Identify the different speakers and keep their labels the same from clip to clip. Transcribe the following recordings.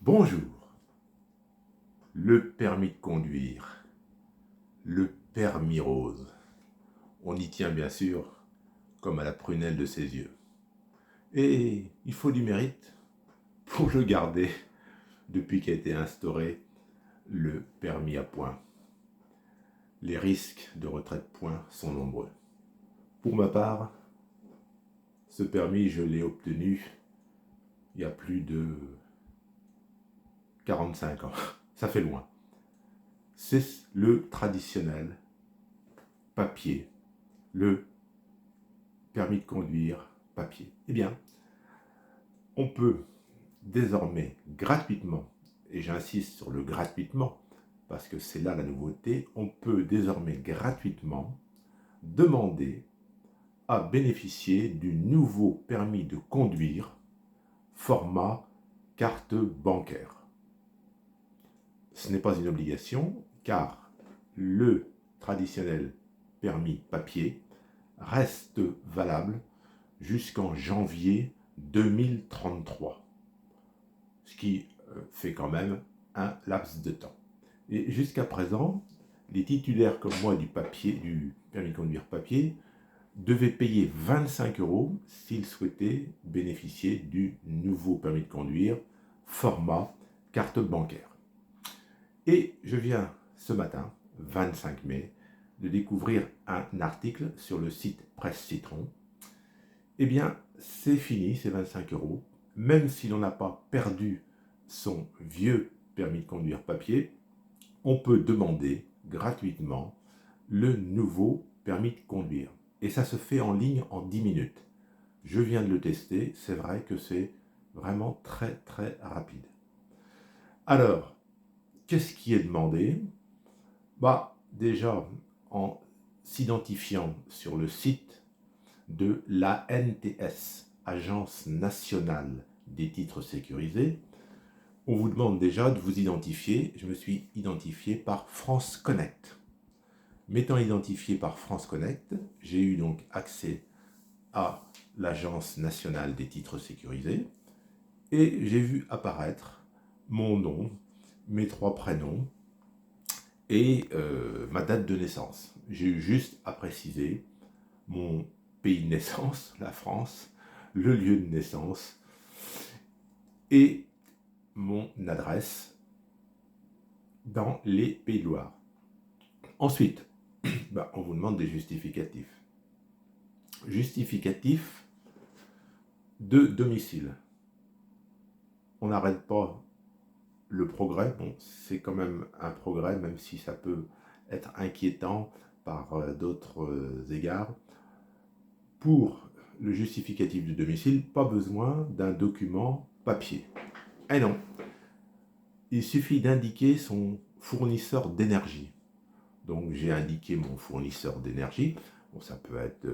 Speaker 1: Bonjour, le permis de conduire, le permis rose. On y tient bien sûr comme à la prunelle de ses yeux. Et il faut du mérite pour le garder depuis qu'a été instauré le permis à points. Les risques de retrait de points sont nombreux. Pour ma part, ce permis, je l'ai obtenu il y a plus de 45 ans. Ça fait loin. C'est le traditionnel papier, le permis de conduire papier. Eh bien, on peut désormais gratuitement, et j'insiste sur le gratuitement, parce que c'est là la nouveauté, on peut désormais gratuitement demander à bénéficier du nouveau permis de conduire format carte bancaire. Ce n'est pas une obligation, car le traditionnel permis papier reste valable jusqu'en janvier 2033, ce qui fait quand même un laps de temps. Et jusqu'à présent, les titulaires comme moi du permis de conduire papier devaient payer 25 € s'ils souhaitaient bénéficier du nouveau permis de conduire format carte bancaire. Et je viens ce matin, 25 mai, de découvrir un article sur le site Presse Citron. Eh bien, c'est fini, ces 25 €. Même si l'on n'a pas perdu son vieux permis de conduire papier, on peut demander gratuitement le nouveau permis de conduire. Et ça se fait en ligne en 10 minutes. Je viens de le tester, c'est vrai que c'est vraiment très très rapide. Alors, qu'est-ce qui est demandé? Déjà, en s'identifiant sur le site de l'ANTS, Agence nationale des titres sécurisés, on vous demande déjà de vous identifier. Je me suis identifié par France Connect. M'étant identifié par France Connect, j'ai eu donc accès à l'Agence nationale des titres sécurisés et j'ai vu apparaître mon nom, mes 3 prénoms et ma date de naissance. J'ai eu juste à préciser mon pays de naissance, la France, le lieu de naissance et mon adresse dans les Pays de Loire. Ensuite, on vous demande des justificatifs. Justificatif de domicile. On n'arrête pas le progrès. Bon, c'est quand même un progrès, même si ça peut être inquiétant par d'autres égards. Pour le justificatif de domicile, pas besoin d'un document papier. Eh non, il suffit d'indiquer son fournisseur d'énergie. Donc j'ai indiqué mon fournisseur d'énergie. Bon, ça peut être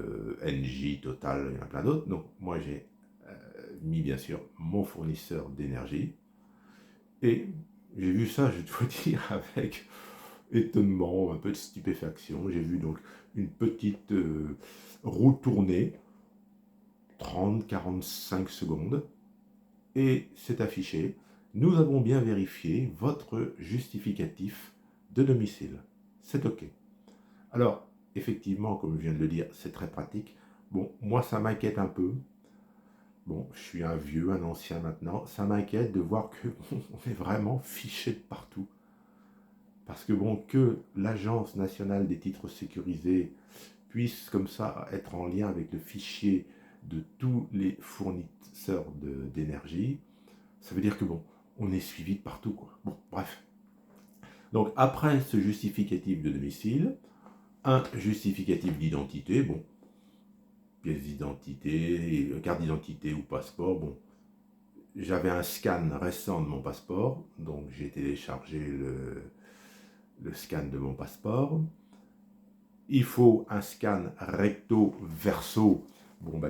Speaker 1: Engie, Total, il y en a plein d'autres. Donc moi j'ai mis bien sûr mon fournisseur d'énergie. Et j'ai vu ça, je dois dire, avec étonnement, un peu de stupéfaction. J'ai vu donc une petite roue tourner, 30-45 secondes, et c'est affiché. Nous avons bien vérifié votre justificatif de domicile. C'est OK. Alors, effectivement, comme je viens de le dire, c'est très pratique. Bon, moi, ça m'inquiète un peu. Bon, je suis un vieux, un ancien maintenant. Ça m'inquiète de voir qu'on est vraiment fiché de partout. Parce que bon, que l'Agence nationale des titres sécurisés puisse comme ça être en lien avec le fichier de tous les fournisseurs d'énergie, ça veut dire que bon, on est suivi de partout, quoi. Bon, bref. Donc après ce justificatif de domicile, un justificatif d'identité, bon, pièce d'identité, carte d'identité ou passeport, bon, j'avais un scan récent de mon passeport, donc j'ai téléchargé le scan de mon passeport. Il faut un scan recto verso, bon,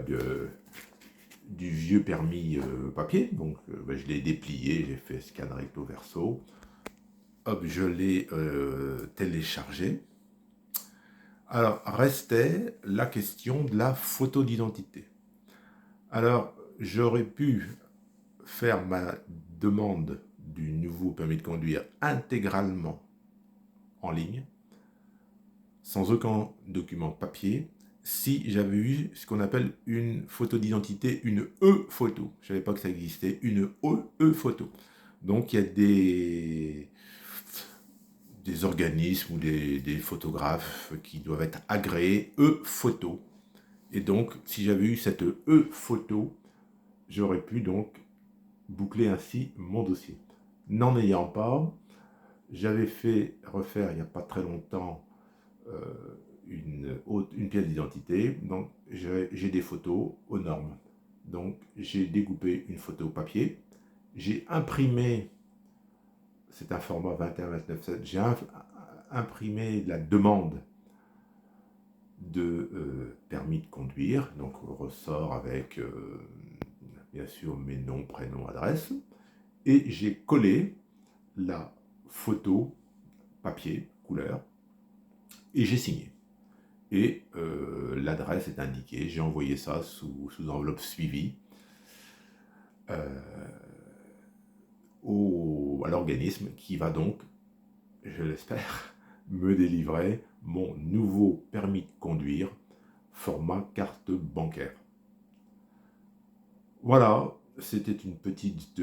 Speaker 1: du vieux permis papier, donc je l'ai déplié, j'ai fait scan recto verso, hop, je l'ai téléchargé. Alors, restait la question de la photo d'identité. Alors, j'aurais pu faire ma demande du nouveau permis de conduire intégralement en ligne, sans aucun document papier, si j'avais eu ce qu'on appelle une photo d'identité, une E-photo. Je ne savais pas que ça existait, une E-photo. Donc il y a des organismes ou des photographes qui doivent être agréés E-photo. Et donc, si j'avais eu cette E-photo, j'aurais pu donc boucler ainsi mon dossier. N'en ayant pas, j'avais fait refaire il n'y a pas très longtemps une pièce d'identité. Donc j'ai des photos aux normes. Donc j'ai découpé une photo papier, j'ai imprimé, c'est un format 21-29-7, j'ai imprimé la demande de permis de conduire, donc ressort avec bien sûr mes noms, prénoms, adresse, et j'ai collé la photo papier, couleur, et j'ai signé. Et l'adresse est indiquée, j'ai envoyé ça sous enveloppe suivie à l'organisme qui va donc, je l'espère, me délivrer mon nouveau permis de conduire format carte bancaire. Voilà, c'était une petite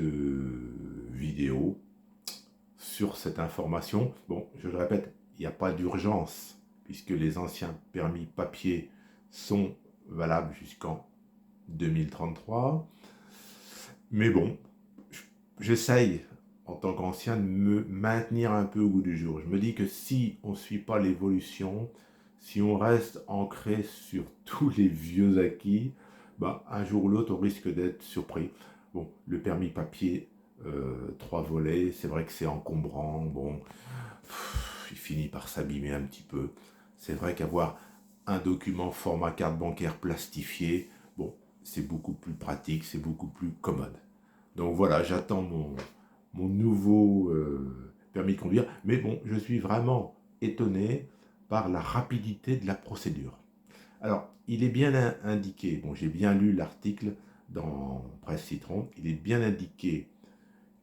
Speaker 1: vidéo sur cette information. Bon, je le répète, il n'y a pas d'urgence puisque les anciens permis papier sont valables jusqu'en 2033. Mais bon, j'essaye en tant qu'ancien de me maintenir un peu au goût du jour. Je me dis que si on ne suit pas l'évolution, si on reste ancré sur tous les vieux acquis, bah, un jour ou l'autre, on risque d'être surpris. Bon, le permis papier, 3 volets, c'est vrai que c'est encombrant. Bon, il finit par s'abîmer un petit peu. C'est vrai qu'avoir un document format carte bancaire plastifié, bon, c'est beaucoup plus pratique, c'est beaucoup plus commode. Donc voilà, j'attends mon nouveau permis de conduire. Mais bon, je suis vraiment étonné par la rapidité de la procédure. Alors, il est bien indiqué, bon, j'ai bien lu l'article dans Presse Citron, il est bien indiqué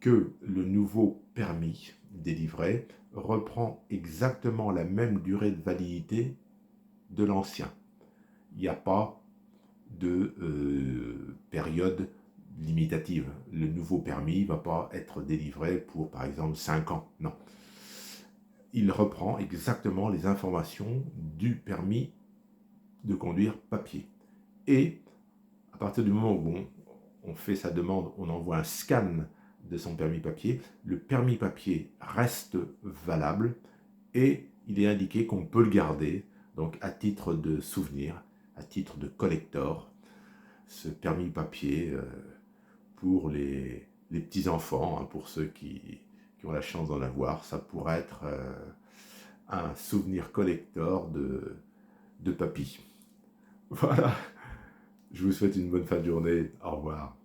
Speaker 1: que le nouveau permis délivré reprend exactement la même durée de validité de l'ancien. Il n'y a pas de période limitative. Le nouveau permis ne va pas être délivré pour, par exemple, 5 ans. Non. Il reprend exactement les informations du permis de conduire papier. Et à partir du moment où on fait sa demande, on envoie un scan de son permis papier, le permis papier reste valable et il est indiqué qu'on peut le garder, donc à titre de souvenir, à titre de collector, ce permis papier pour les petits-enfants, hein, pour ceux qui ont la chance d'en avoir, ça pourrait être un souvenir collector de papy. Voilà, je vous souhaite une bonne fin de journée, au revoir.